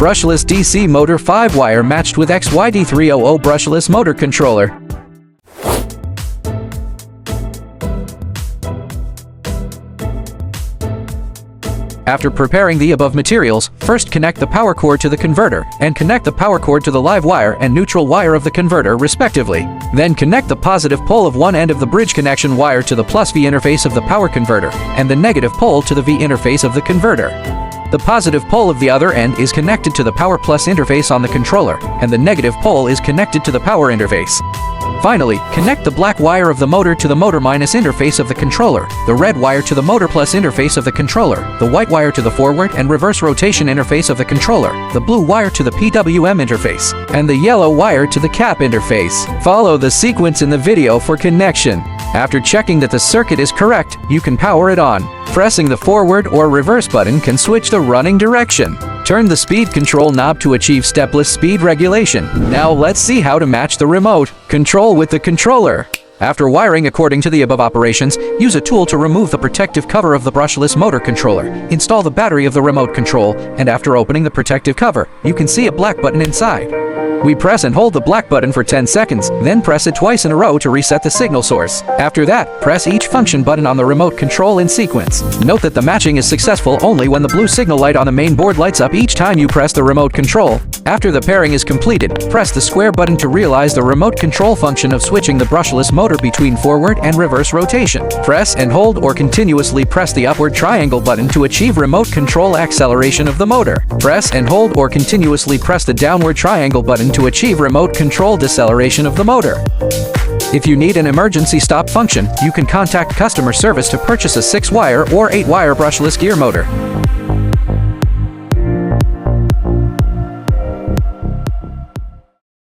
Brushless DC motor 5-wire matched with XYD300 brushless motor controller. After preparing the above materials, first connect the power cord to the converter, and connect the power cord to the live wire and neutral wire of the converter respectively. Then connect the positive pole of one end of the bridge connection wire to the plus V interface of the power converter, and the negative pole to the V interface of the converter. The positive pole of the other end is connected to the power plus interface on the controller, and the negative pole is connected to the power interface. Finally, connect the black wire of the motor to the motor minus interface of the controller, the red wire to the motor plus interface of the controller, the white wire to the forward and reverse rotation interface of the controller, the blue wire to the PWM interface, and the yellow wire to the cap interface. Follow the sequence in the video for connection. After checking that the circuit is correct, you can power it on. Pressing the forward or reverse button can switch the running direction. Turn the speed control knob to achieve stepless speed regulation. Now let's see how to match the remote control with the controller. After wiring according to the above operations, use a tool to remove the protective cover of the brushless motor controller. Install the battery of the remote control, and after opening the protective cover, you can see a black button inside. We press and hold the black button for 10 seconds, then press it twice in a row to reset the signal source. After that, press each function button on the remote control in sequence. Note that the matching is successful only when the blue signal light on the main board lights up each time you press the remote control. After the pairing is completed, press the square button to realize the remote control function of switching the brushless motor between forward and reverse rotation. Press and hold or continuously press the upward triangle button to achieve remote control acceleration of the motor. Press and hold or continuously press the downward triangle button to achieve remote control deceleration of the motor. If you need an emergency stop function, you can contact customer service to purchase a 6-wire or 8-wire brushless gear motor.